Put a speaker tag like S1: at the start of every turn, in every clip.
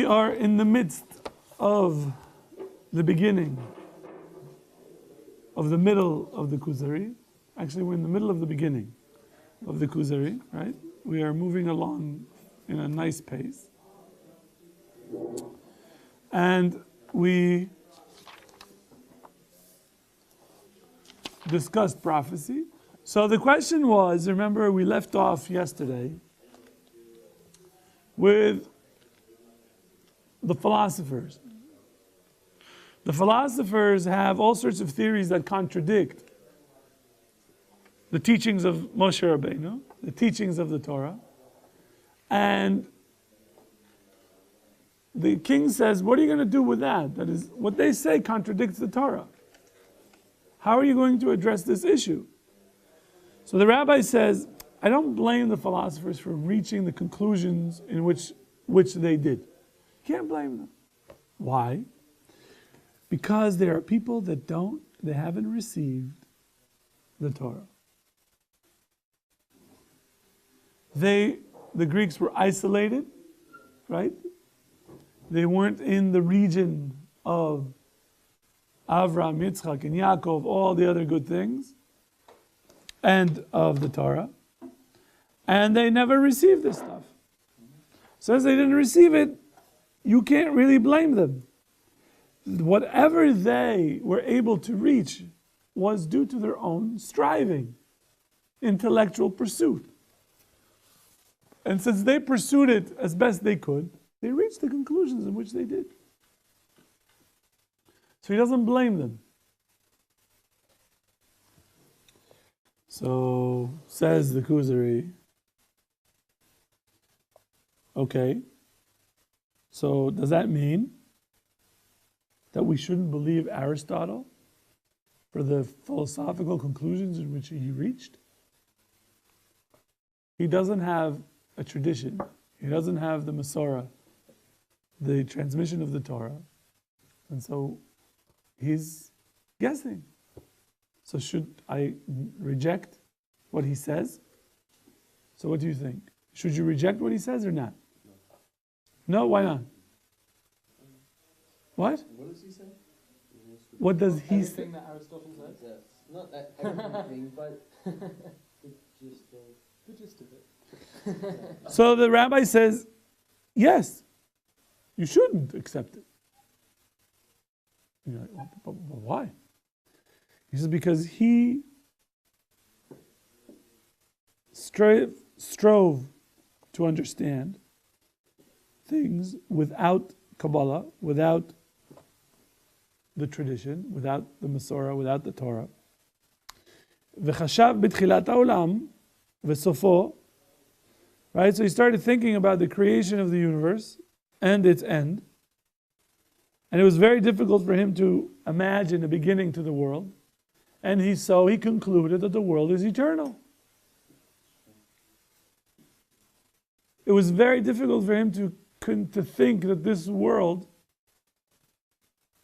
S1: are in the midst of the beginning of the middle of the Kuzari. Actually, we're in the middle of the beginning of the Kuzari, right? We are moving along in a nice pace. And we discussed prophecy. So the question was, remember we left off yesterday with the philosophers. The philosophers have all sorts of theories that contradict the teachings of Moshe Rabbeinu, the teachings of the Torah. And the king says, what are you going to do with that? That is, what they say contradicts the Torah. How are you going to address this issue? So the rabbi says, I don't blame the philosophers for reaching the conclusions in which they did. Can't blame them. Why? Because there are people that they haven't received the Torah. The Greeks were isolated, right? They weren't in the region of Avraham, Yitzchak, and Yaakov, all the other good things, and of the Torah. And they never received this stuff. Since they didn't receive it, you can't really blame them. Whatever they were able to reach was due to their own striving, intellectual pursuit. And since they pursued it as best they could, they reached the conclusions in which they did. So he doesn't blame them. So, says the Kuzari, okay, so does that mean that we shouldn't believe Aristotle for the philosophical conclusions in which he reached? He doesn't have a tradition. He doesn't have the Masorah, the transmission of the Torah. And so he's guessing. So should I reject what he says? So what do you think? Should you reject what he says or not? No, why not? What?
S2: What does he say?
S1: What does he say?
S2: Everything that Aristotle says? Yes. Not everything, but the gist of it.
S1: So the rabbi says, yes, you shouldn't accept it. You're like, but why? He says, because he strove to understand things without Kabbalah, without the tradition, without the Masorah, without the Torah. V'chashav b'tchilat ha'olam v'sofo. Right? So he started thinking about the creation of the universe and its end. And it was very difficult for him to imagine a beginning to the world. And he concluded that the world is eternal. It was very difficult for him to think that this world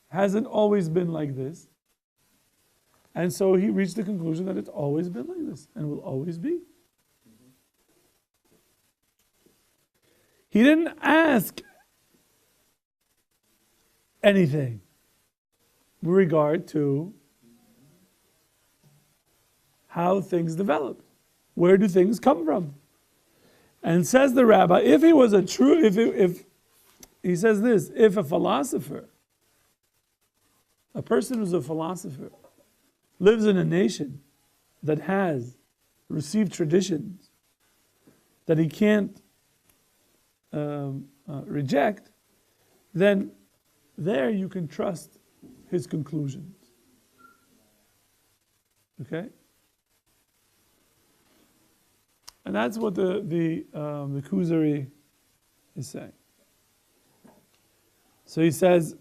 S1: hasn't always been like this. And so he reached the conclusion that it's always been like this and will always be. He didn't ask anything with regard to how things develop. Where do things come from? And says the rabbi, if he was if he says this, if a philosopher, a person who's a philosopher, lives in a nation that has received traditions that he can't reject, then there you can trust his conclusions. Okay? And that's what the Kuzari is saying. So he says,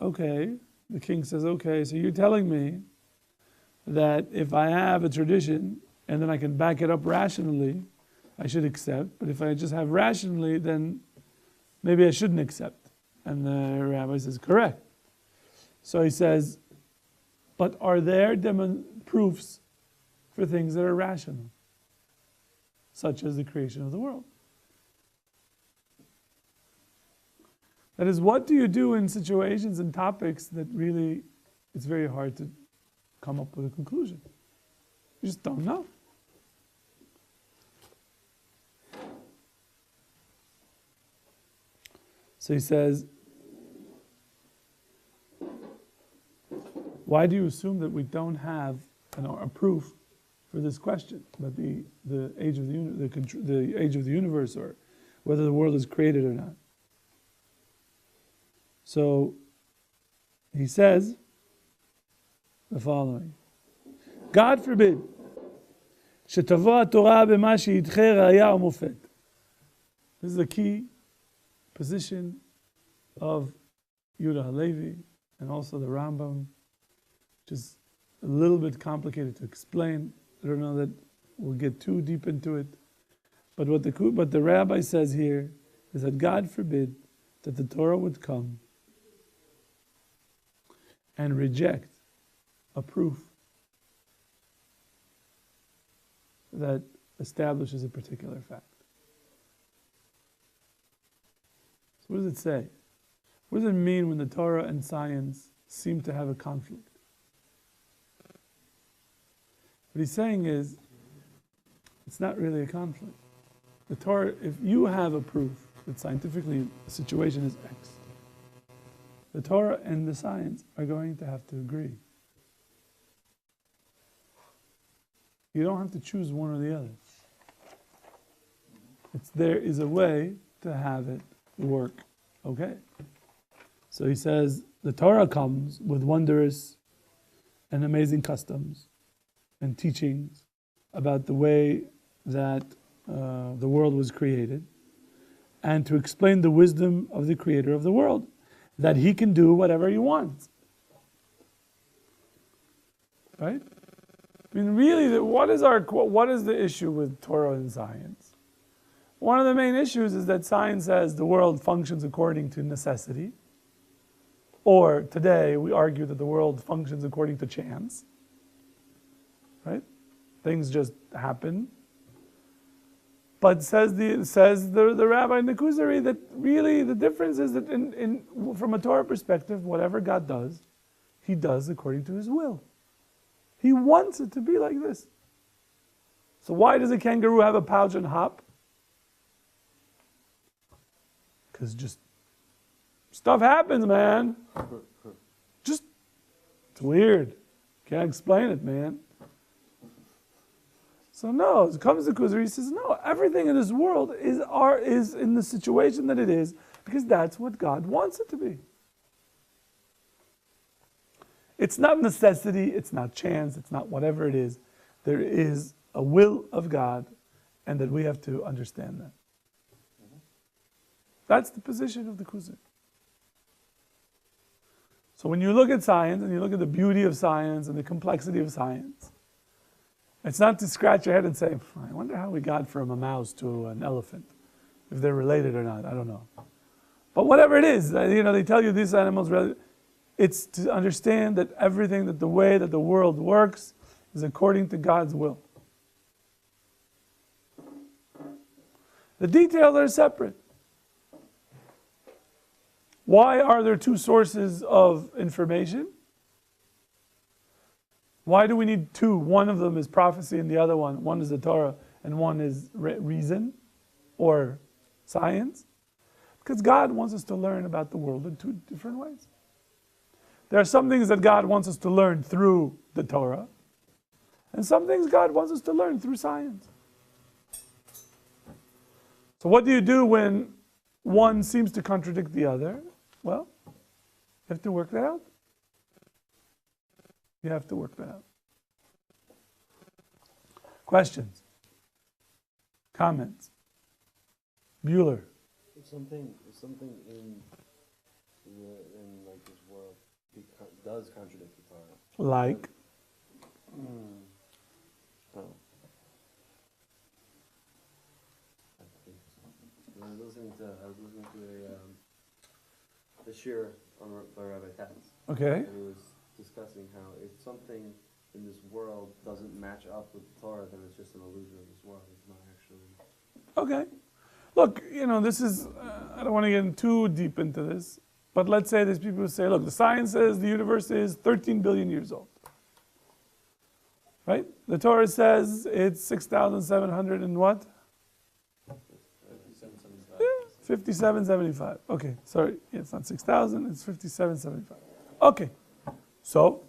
S1: okay, the king says, okay, so you're telling me that if I have a tradition and then I can back it up rationally, I should accept. But if I just have rationally, then maybe I shouldn't accept. And the rabbi says, correct. So he says, but are there proofs for things that are rational, such as the creation of the world? That is, what do you do in situations and topics that really it's very hard to come up with a conclusion? You just don't know. So he says, why do you assume that we don't have a proof for this question about the age of the age of the universe, or whether the world is created or not? So he says the following: God forbid, shetavo Torah b'ma she'idche raya u'mofet. This is a key position of Yehuda Halevi and also the Rambam, which is a little bit complicated to explain. I don't know that we'll get too deep into it. But what the rabbi says here is that God forbid that the Torah would come and reject a proof that establishes a particular fact. So what does it say? What does it mean when the Torah and science seem to have a conflict? What he's saying is, it's not really a conflict. The Torah, if you have a proof that scientifically the situation is X, the Torah and the science are going to have to agree. You don't have to choose one or the other. There is a way to have it work. Okay. So he says the Torah comes with wondrous and amazing customs and teachings about the way that the world was created, and to explain the wisdom of the creator of the world, that he can do whatever he wants. Right? I mean, really, what is the issue with Torah and science? One of the main issues is that science says the world functions according to necessity, or today we argue that the world functions according to chance. Right? Things just happen. But says the Rabbi in the Kuzari that really the difference is that from a Torah perspective, whatever God does, He does according to His will. He wants it to be like this. So why does a kangaroo have a pouch and hop? Because just stuff happens, man. Just, it's weird. Can't explain it, man. So no, it comes to Kuzari, he says, no, everything in this world is in the situation that it is because that's what God wants it to be. It's not necessity, it's not chance, it's not whatever it is. There is a will of God, and that we have to understand that. That's the position of the Kuzari. So when you look at science, and you look at the beauty of science and the complexity of science, it's not to scratch your head and say, I wonder how we got from a mouse to an elephant, if they're related or not, I don't know. But whatever it is, they tell you these animals, it's to understand that everything, that the way that the world works is according to God's will. The details are separate. Why are there two sources of information? Why do we need two? One of them is prophecy and the other one is the Torah and one is reason or science. Because God wants us to learn about the world in two different ways. There are some things that God wants us to learn through the Torah, and some things God wants us to learn through science. So what do you do when one seems to contradict the other? Well, you have to work that out. You have to work that out. Questions? Comments? Bueller.
S3: If something in like this world does contradict the Torah.
S1: Like?
S3: Oh. I was listening to a shir by Rabbi Katz.
S1: Okay.
S3: And he was discussing how if something in this world doesn't match up with the Torah, then it's just an illusion of this world. It's not actually.
S1: Okay. look, this is, I don't want to get too deep into this, but let's say there's people who say, look, the science says the universe is 13 billion years old. Right? The Torah says it's 6,700 and what? 5775. Okay, sorry. Yeah, it's not 6,000, it's 5775. Okay. So,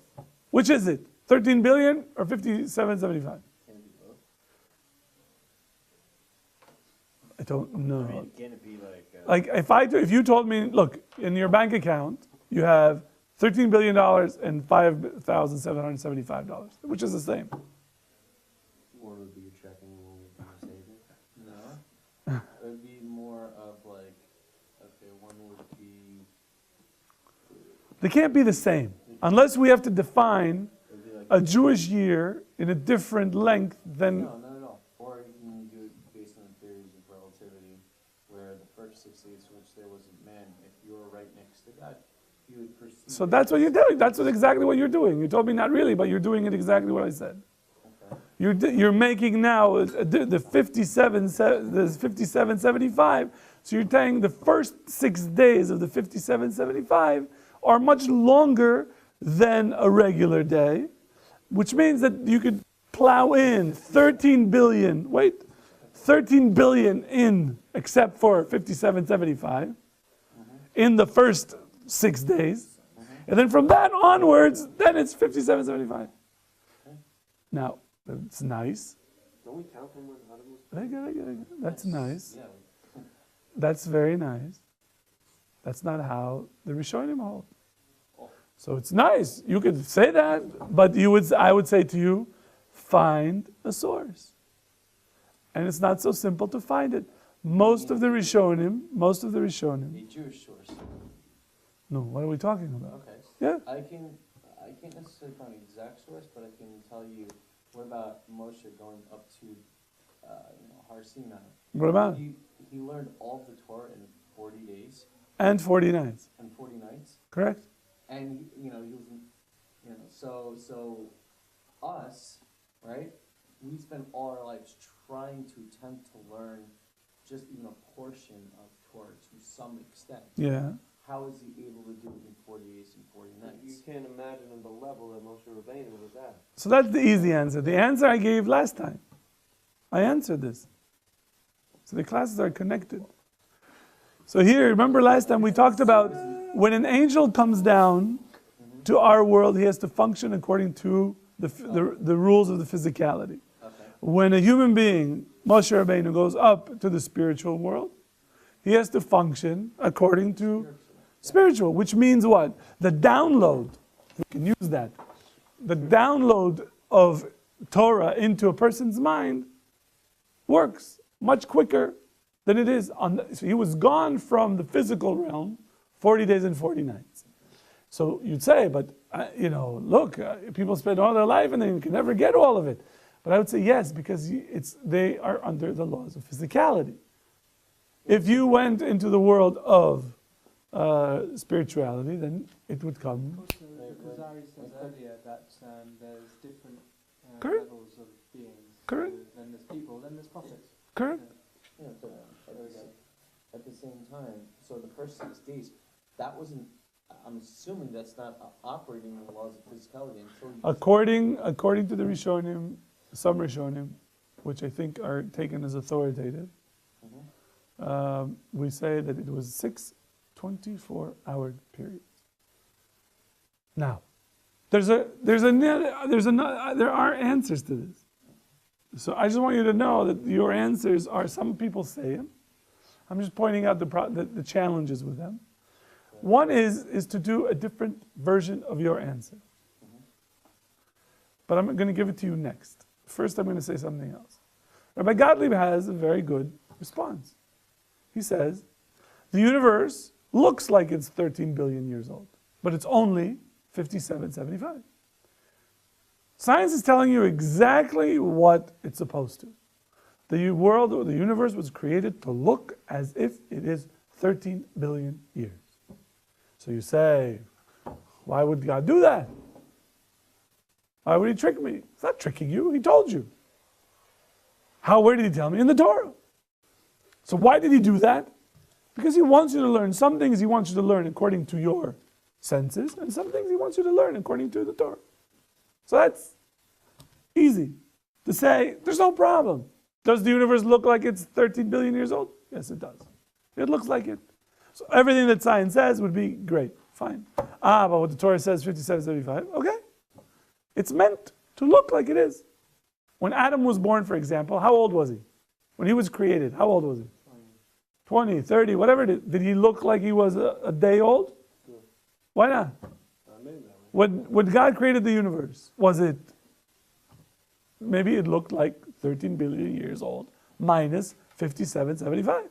S1: which is it? 13 billion or 5775? I don't know.
S4: I mean, can it be like...
S1: Like, if you told me, look, in your bank account, you have $13 billion and $5,775, which is the same.
S3: One would be your checking, one would be your savings.
S2: No. It would be more of like, okay, one would be.
S1: They can't be the same, unless we have to define
S2: It would be like
S1: a Jewish year in a different length than...
S2: No, not at all. Or you can do it based on theories of relativity, where the first 6 days in which there wasn't man, if you were right next to God, you would perceive.
S1: So that's what you're doing. That's exactly what you're doing. You told me not really, but you're doing it exactly what I said.
S2: Okay.
S1: You're making now the 5775. So you're saying the first 6 days of the 5775 are much longer than a regular day, which means that you could plow in 13 billion in, except for 5775, in the first 6 days. And then from that onwards, then it's 5775. Now, that's nice.
S3: Don't we count from when Adam was?
S1: That's nice.
S2: Yeah.
S1: That's very nice. That's not how the Rishonim hold. So it's nice. You could say that, but I would say to you, find a source. And it's not so simple to find it. Most of the Rishonim.
S2: A Jewish source.
S1: No, what are we talking about?
S2: Okay.
S1: Yeah.
S2: I can't necessarily find an exact source, but I can tell you, what about Moshe going up to, Har Sinai?
S1: What about?
S2: He learned all of the Torah in 40 days
S1: And 40 nights.
S2: and 40 nights,
S1: Correct?
S2: and he was, so us, right? We spend all our lives trying to attempt to learn just even a portion of Torah to some extent.
S1: Yeah.
S2: How is he able to do it in 40 days and 40
S3: You
S2: nights?
S3: can't imagine the level that Moshe Rabbeinu was at.
S1: So that's the easy answer. The answer I gave last time. I answered this. So the classes are connected. So here, remember last time we talked about when an angel comes down to our world, he has to function according to the rules of the physicality.
S2: Okay.
S1: When a human being, Moshe Rabbeinu, goes up to the spiritual world, he has to function according to spiritual, which means what? The download, we can use that, the download of Torah into a person's mind works much quicker than it is so he was gone from the physical realm 40 days and 40 nights. So you'd say, but look, people spend all their life and they can never get all of it. But I would say yes, because they are under the laws of physicality. If you went into the world of spirituality, then it would come.
S5: Kuzari said earlier that there's different
S1: Correct.
S5: levels of beings.
S1: Correct.
S5: Then there's people, then there's prophets.
S1: Correct?
S2: Yeah, but at the same time, so the first 6 days, that wasn't, I'm assuming that's not operating in the laws of physicality until you...
S1: According to the Rishonim, some Rishonim, which I think are taken as authoritative, we say that it was 6 24-hour periods. Now, there are answers to this. So I just want you to know that your answers are, some people say them. I'm just pointing out the challenges with them. One is to do a different version of your answer. But I'm going to give it to you next. First, I'm going to say something else. Rabbi Gottlieb has a very good response. He says, the universe looks like it's 13 billion years old, but it's only 5775. Science is telling you exactly what it's supposed to. The world or the universe was created to look as if it is 13 billion years. So you say, why would God do that? Why would he trick me? He's not tricking you, he told you. Where did he tell me? In the Torah. So why did he do that? Because he wants you to learn. Some things he wants you to learn according to your senses, and some things he wants you to learn according to the Torah. So that's easy to say, there's no problem. Does the universe look like it's 13 billion years old? Yes, it does. It looks like it. So everything that science says would be great, fine. But what the Torah says, 5775, okay. It's meant to look like it is. When Adam was born, for example, how old was he? When he was created, how old was he? 20, 30, whatever it is. Did he look like he was a day old? Why not? When God created the universe, was it, maybe it looked like 13 billion years old minus 5775.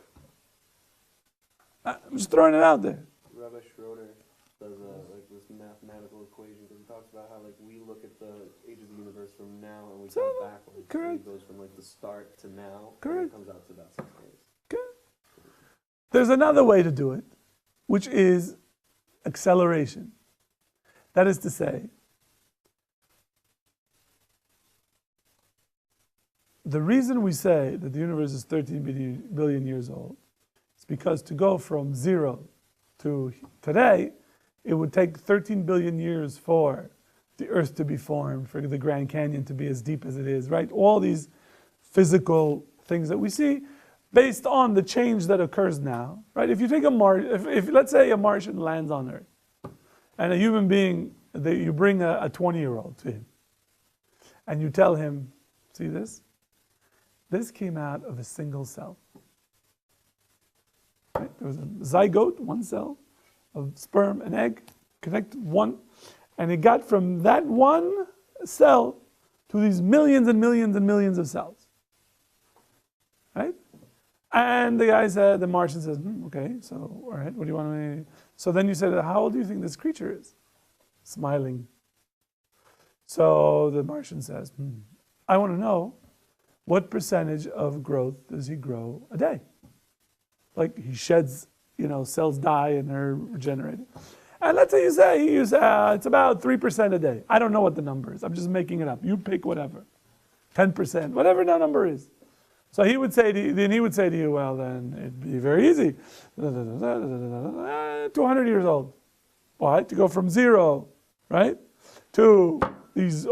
S1: I'm just throwing it out there.
S3: Rabbi Schroeder does like this mathematical equation because he talks about how like we look at the age of the universe from now and we count backwards.
S1: Correct.
S3: So it goes from like the start to now.
S1: Correct.
S3: And it comes out to about 6 days.
S1: Okay. There's another way to do it, which is acceleration. That is to say, the reason we say that the universe is 13 billion years old is because to go from 0 to today, it would take 13 billion years for the Earth to be formed, for the Grand Canyon to be as deep as it is, right? All these physical things that we see based on the change that occurs now, right? If you take if let's say a Martian lands on Earth, and a human being, you bring a 20-year-old to him, and you tell him, see this? This came out of a single cell. Right? There was a zygote, one cell, of sperm and egg, connected one, and it got from that one cell to these millions and millions and millions of cells. Right? And the guy said, the Martian says, okay, so, all right, what do you want me to... So then you said, how old do you think this creature is? Smiling. So the Martian says, I want to know what percentage of growth does he grow a day? Like he sheds, cells die and they're regenerated. And let's say you say it's about 3% a day. I don't know what the number is. I'm just making it up. You pick whatever. 10%, whatever the number is. So he would say to you, well, then it'd be very easy. 200 years old. Why? To go from 0, right, to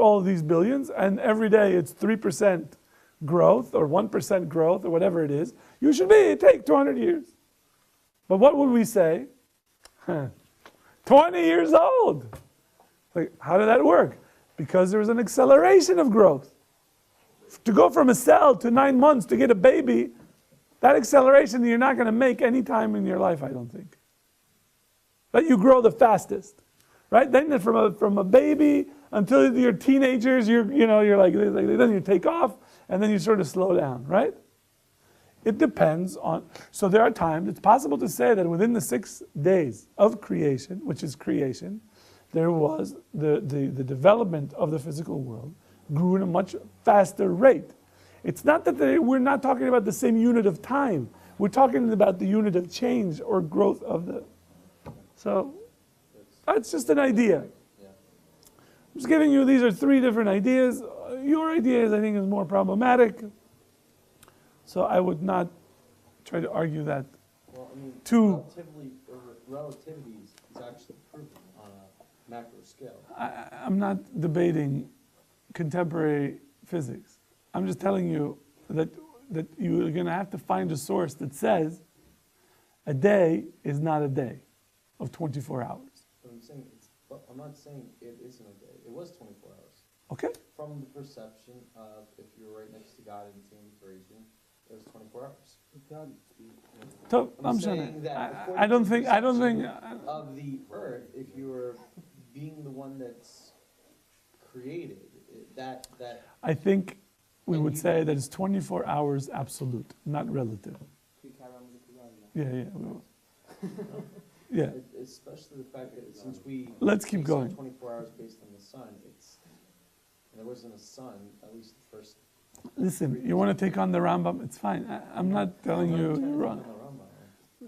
S1: all these billions, and every day it's 3% growth or 1% growth or whatever it is. You should take 200 years. But what would we say? 20 years old. Like, how did that work? Because there was an acceleration of growth. To go from a cell to 9 months to get a baby, that acceleration you're not going to make any time in your life, I don't think. But you grow the fastest, right? Then from a baby until you're teenagers, you're like then you take off and then you sort of slow down, right? It depends on. So there are times it's possible to say that within the 6 days of creation, which is creation, there was the development of the physical world grew at a much faster rate. It's not that we're not talking about the same unit of time. We're talking about the unit of change or growth of the... So, that's just an idea. I'm just giving you, these are 3 different ideas. Your idea, I think, is more problematic. So I would not try to argue that.
S2: Well, I mean,
S1: too...
S2: relativity is actually proven on a macro scale.
S1: I'm not debating contemporary physics. I'm just telling you that you're going to have to find a source that says a day is not a day of 24 hours.
S2: But I'm not saying it isn't a day. It was 24 hours.
S1: Okay.
S2: From the perception of if you're right next to God in the same equation, it was 24 hours.
S1: So
S2: I'm
S1: saying
S2: saying that
S1: I don't think
S2: of the earth, if you were being the one that's created, that
S1: I think we would say that it's 24 hours absolute, not relative. Yeah. Yeah.
S2: Especially the fact that since we
S1: Let's keep
S2: take
S1: going.
S2: 24 hours based on the sun, and there wasn't a sun, at least the first.
S1: Listen, you want to take on the Rambam, it's fine. I'm not telling you you're wrong.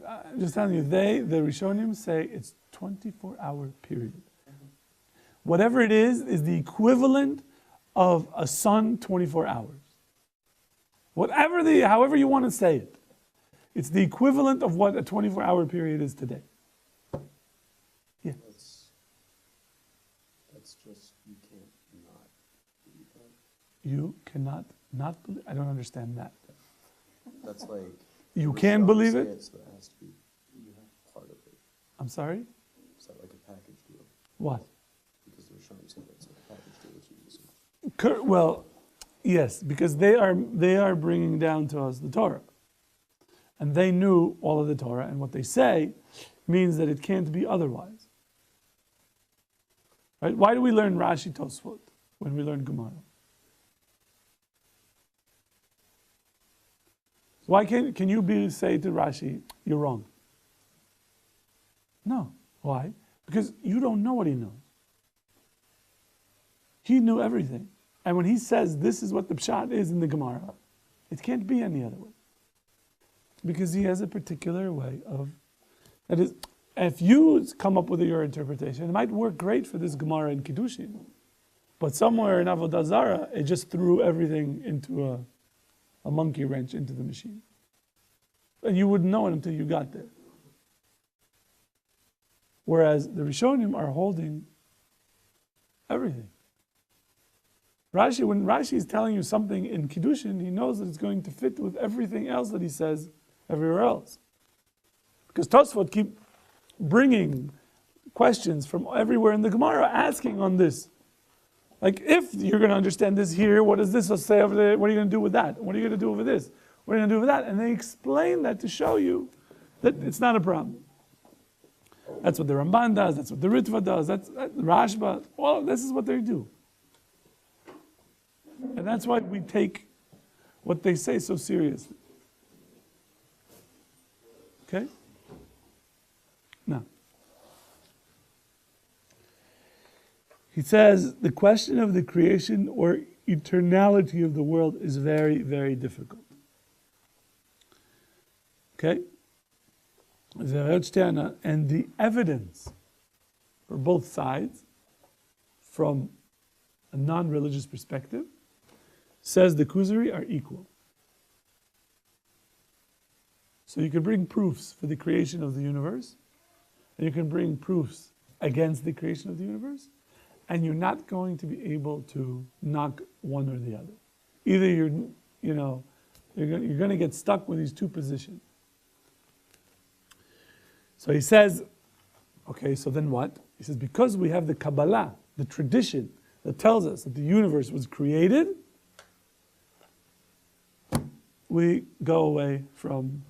S1: I'm just telling you, the Rishonim say it's 24-hour period. Whatever it is the equivalent of a sun 24 hours. However you want to say it. It's the equivalent of what a 24-hour period is today.
S3: That's just, you can't not believe that.
S1: You cannot not believe. I don't understand that.
S3: That's like.
S1: You
S3: we're
S1: can
S3: strong
S1: believe it?
S3: stance, That has to be part of it.
S1: I'm sorry?
S3: Is that like a package deal?
S1: What?
S3: Because they're trying to say that's like a package deal that you use.
S1: Well, yes, because they are bringing down to us the Torah. And they knew all of the Torah, and what they say means that it can't be otherwise. Right? Why do we learn Rashi Tosfot when we learn Gemara? Why can you say to Rashi, you're wrong? No. Why? Because you don't know what he knows. He knew everything. And when he says this is what the pshat is in the Gemara, it can't be any other way. Because he has a particular way of, that is, if you come up with your interpretation, it might work great for this Gemara in Kiddushin. But somewhere in Avodah Zarah, it just threw everything into a monkey wrench into the machine. And you wouldn't know it until you got there. Whereas the Rishonim are holding everything. Rashi, when Rashi is telling you something in Kiddushin, he knows that it's going to fit with everything else that he says everywhere else. Because Tosfot keep bringing questions from everywhere in the Gemara, asking on this. Like, if you're going to understand this here, what does this say over there? What are you going to do with that? What are you going to do over this? What are you going to do with that? And they explain that to show you that it's not a problem. That's what the Ramban does. That's what the Ritva does. That's Rashba. Well, this is what they do. And that's why we take what they say so seriously. Okay? Now, he says the question of the creation or eternality of the world is very, very difficult. Okay? And the evidence for both sides, from a non-religious perspective, says the Kuzari are equal. So you can bring proofs for the creation of the universe, and you can bring proofs against the creation of the universe, and you're not going to be able to knock one or the other. Either you're going to get stuck with these two positions. So he says, okay, so then what? He says, because we have the Kabbalah, the tradition that tells us that the universe was created, we go away from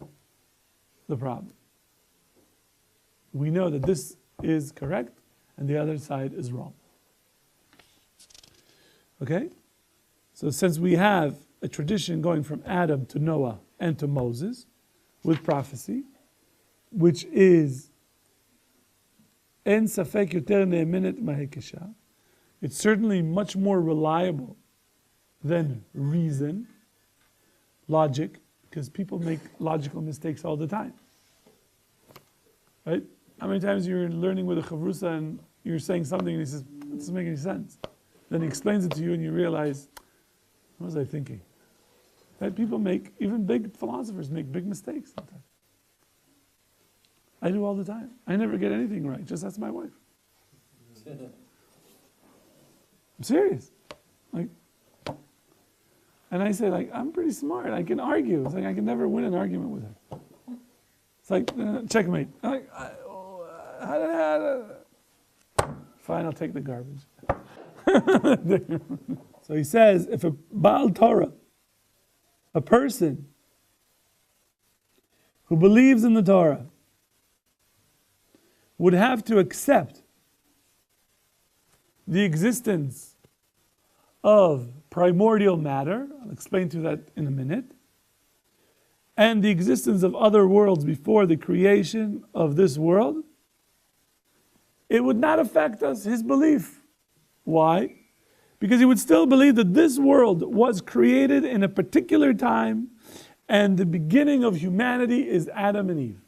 S1: the problem. We know that this is correct and the other side is wrong. Okay? So since we have a tradition going from Adam to Noah and to Moses with prophecy, which is En Safek Yoter Ne'emenet Mahekesha, it's certainly much more reliable than reason, logic, because people make logical mistakes all the time. Right? How many times you're learning with a chavrusa and you're saying something and he says, it doesn't make any sense. Then he explains it to you and you realize, what was I thinking? Right? People make, even big philosophers make big mistakes sometimes. I do all the time. I never get anything right. Just ask my wife. I'm serious. Like, and I say, like, I'm pretty smart. I can argue. It's like I can never win an argument with her. It's like, checkmate. I'm like, fine, I'll take the garbage. So he says, if a Baal Torah, a person who believes in the Torah, would have to accept the existence of primordial matter, I'll explain to you that in a minute, and the existence of other worlds before the creation of this world, it would not affect his belief. Why? Because he would still believe that this world was created in a particular time and the beginning of humanity is Adam and Eve.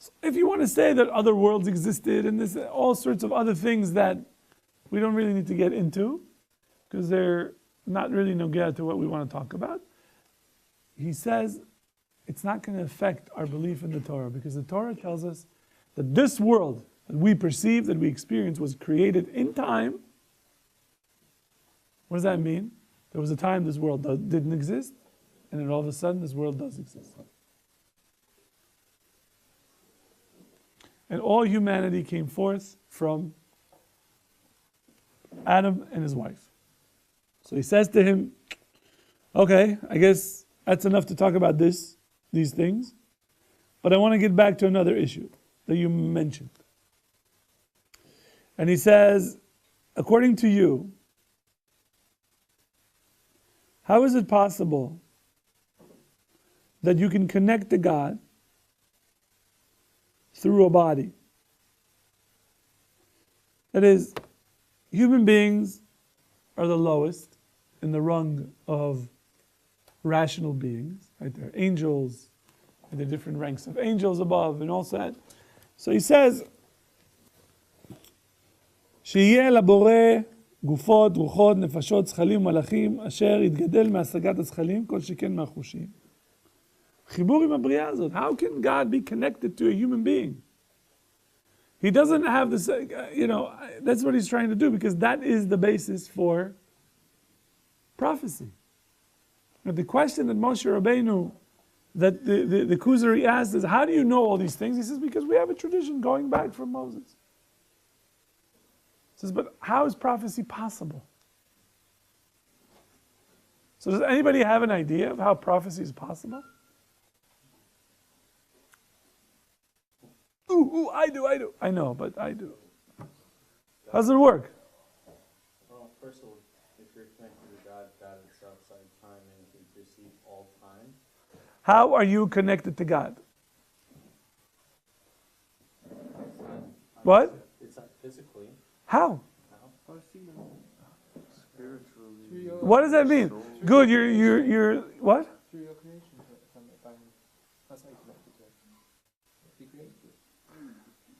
S1: So if you want to say that other worlds existed and there's all sorts of other things that we don't really need to get into because they're not really nogea to what we want to talk about, he says it's not going to affect our belief in the Torah, because the Torah tells us that this world that we perceive, that we experience, was created in time. What does that mean? There was a time this world didn't exist, and then all of a sudden this world does exist. And all humanity came forth from Adam and his wife. So he says to him, okay, I guess that's enough to talk about these things, but I want to get back to another issue that you mentioned. And he says, according to you, how is it possible that you can connect to God through a body? That is, human beings are the lowest in the rung of rational beings. Right? There are angels, and the different ranks of angels above, and all that. So he says, שיהיה לבורא גופות, רוחות, נפשות, זכלים ומלאכים, אשר יתגדל מהשגת הזכלים, כל שכן מהחושים. חיבור עם הבריאה הזאת. How can God be connected to a human being? He doesn't have this, that's what he's trying to do, because that is the basis for prophecy. But the question that Moshe Rabbeinu, that the Kuzari asked is, how do you know all these things? He says, because we have a tradition going back from Moses. He says, but how is prophecy possible? So does anybody have an idea of how prophecy is possible? I do. I know, but I do. How does it work?
S2: Well, first of all, if you're connected to God, God is outside time and He perceives all time.
S1: How are you connected to God? What?
S2: It's not physically.
S1: How?
S3: Spiritually.
S1: What does that mean? Good. You're what?
S5: Through your creation, that's how you connected to it. He created it.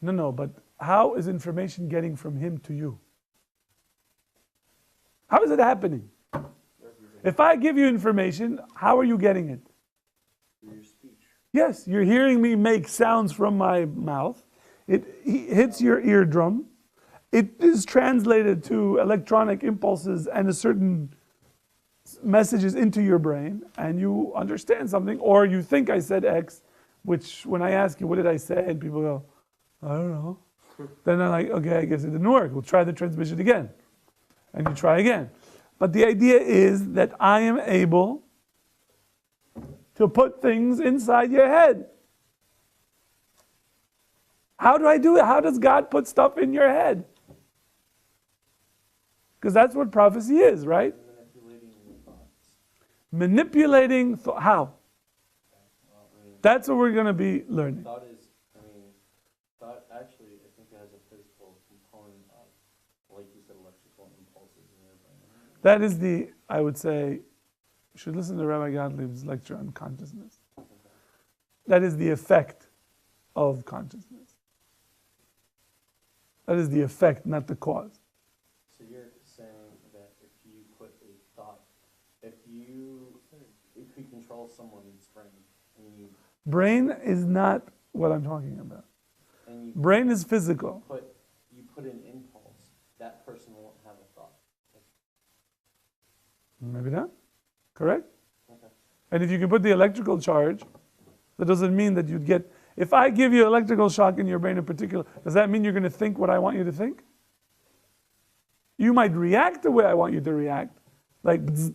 S1: No, but how is information getting from him to you? How is it happening? If I give you information, how are you getting it?
S3: Through your speech.
S1: Yes, you're hearing me make sounds from my mouth. It hits your eardrum. It is translated to electronic impulses and a certain messages into your brain, and you understand something, or you think I said X, which when I ask you, what did I say? And people go, I don't know. Then I'm like, okay, I guess it didn't work. We'll try the transmission again. And you try again. But the idea is that I am able to put things inside your head. How do I do it? How does God put stuff in your head? Because that's what prophecy is, right?
S2: Manipulating your thoughts.
S1: Manipulating, how?
S2: Well, I mean,
S1: That's what we're going to be learning.
S2: thought actually, I think it has a physical component of, like you said, electrical impulses in your brain.
S1: That is I would say, you should listen to Rabbi Gottlieb's lecture on consciousness. That is the effect of consciousness. That is the effect, not the cause.
S2: So you're saying that if you put a thought, if you control someone's brain, and you
S1: Brain is not what I'm talking about. Brain is physical.
S2: you put an impulse, that person won't have a thought.
S1: Maybe not. Correct?
S2: Okay.
S1: And if you can put the electrical charge, that doesn't mean that you'd get... If I give you electrical shock in your brain in particular, does that mean you're going to think what I want you to think? You might react the way I want you to react. Like, bzz,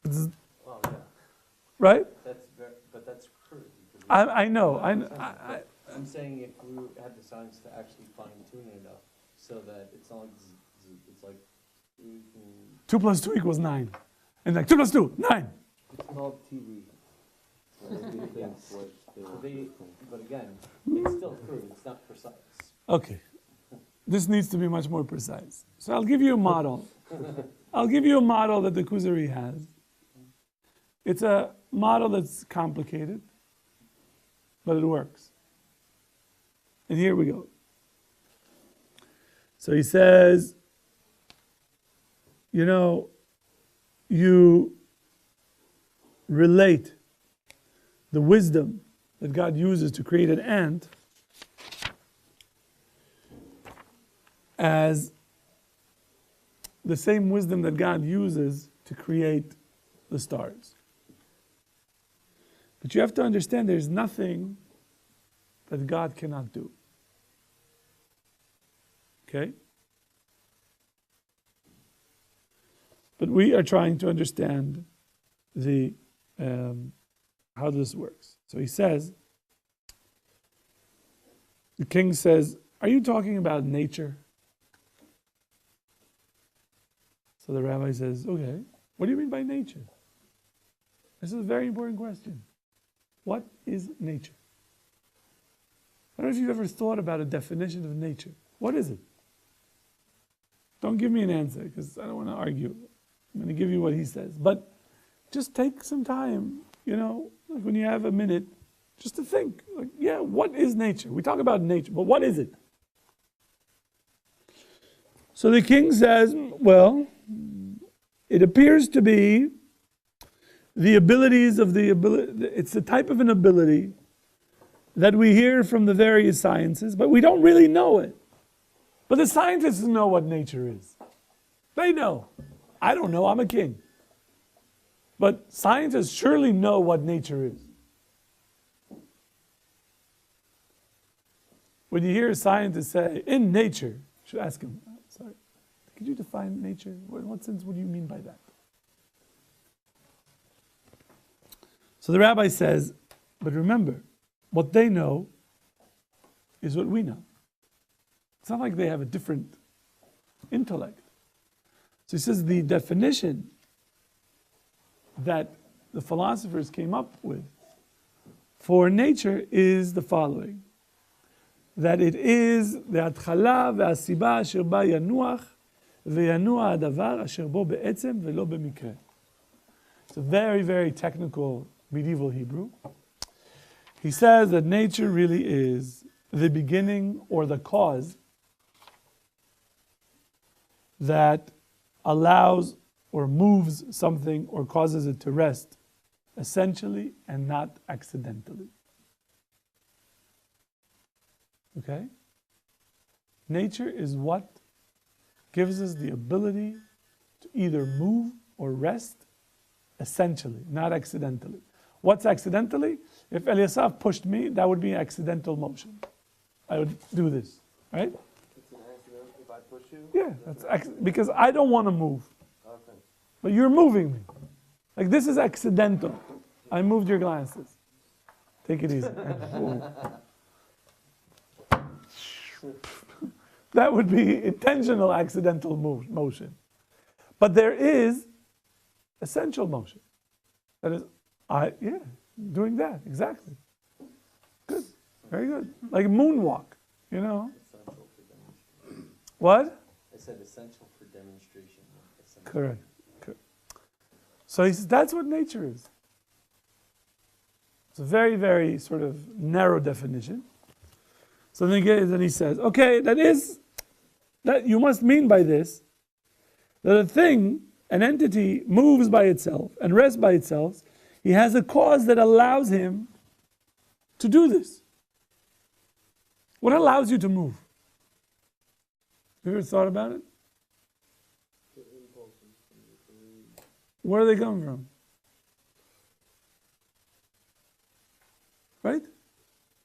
S1: bzz,
S2: Well, yeah,
S1: right?
S2: but that's crude. because
S1: I know.
S2: I'm saying if we had the science to actually fine tune it up so that it's not like it's like we can.
S1: 2 plus 2 equals 9. And like, 2 plus 2, 9.
S3: It's called TV.
S2: But again, it's still crude. It's not precise.
S1: Okay. This needs to be much more precise. So I'll give you a model. I'll give you a model that the Kuzari has. It's a model that's complicated, but it works. And here we go. So he says, you relate the wisdom that God uses to create an ant as the same wisdom that God uses to create the stars. But you have to understand there's nothing that God cannot do. Okay? But we are trying to understand the how this works. So he says, the king says, are you talking about nature? So the rabbi says, okay, what do you mean by nature? This is a very important question. What is nature? I don't know if you've ever thought about a definition of nature. What is it? Don't give me an answer because I don't want to argue. I'm going to give you what he says. But just take some time, like when you have a minute, just to think, like, yeah, what is nature? We talk about nature, but what is it? So the king says, well, it appears to be the abilities of it's a type of an ability that we hear from the various sciences, but we don't really know it. But the scientists know what nature is. They know. I don't know, I'm a king. But scientists surely know what nature is. When you hear a scientist say, in nature, you should ask him, sorry, could you define nature? In what sense, what do you mean by that? So the rabbi says, but remember, what they know is what we know. It's not like they have a different intellect. So he says the definition that the philosophers came up with for nature is the following. That it is the התחלה והסיבה אשר בה ינוח וינוע הדבר אשר בו בעצם ולא במקרה. It's a very, very technical medieval Hebrew. He says that nature really is the beginning or the cause that allows or moves something or causes it to rest essentially and not accidentally. Okay? Nature is what gives us the ability to either move or rest essentially, not accidentally. What's accidentally? If Eliasaf pushed me, that would be accidental motion. I would do this, right?
S3: It's an accident if I push you?
S1: Yeah, because I don't want to move.
S3: Okay.
S1: But you're moving me. Like this is accidental. I moved your glasses. Take it easy. That would be intentional accidental motion. But there is essential motion. That is, doing that, exactly. Good, very good. Like moonwalk,
S2: Essential for demonstration.
S1: What?
S2: I said essential for demonstration. Essential.
S1: Correct. So he says that's what nature is. It's a very, very sort of narrow definition. So then he says, okay, that you must mean by this that a thing, an entity, moves by itself and rests by itself. He has a cause that allows him to do this. What allows you to move? Have you ever thought about it? Where are they coming from? Right?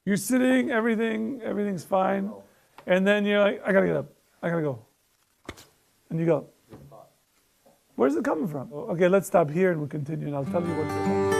S1: You're sitting, everything's fine, and then you're like, I gotta get up, I gotta go. And you go. Where's it coming from? Okay, let's stop here and we'll continue and I'll tell you what it's about.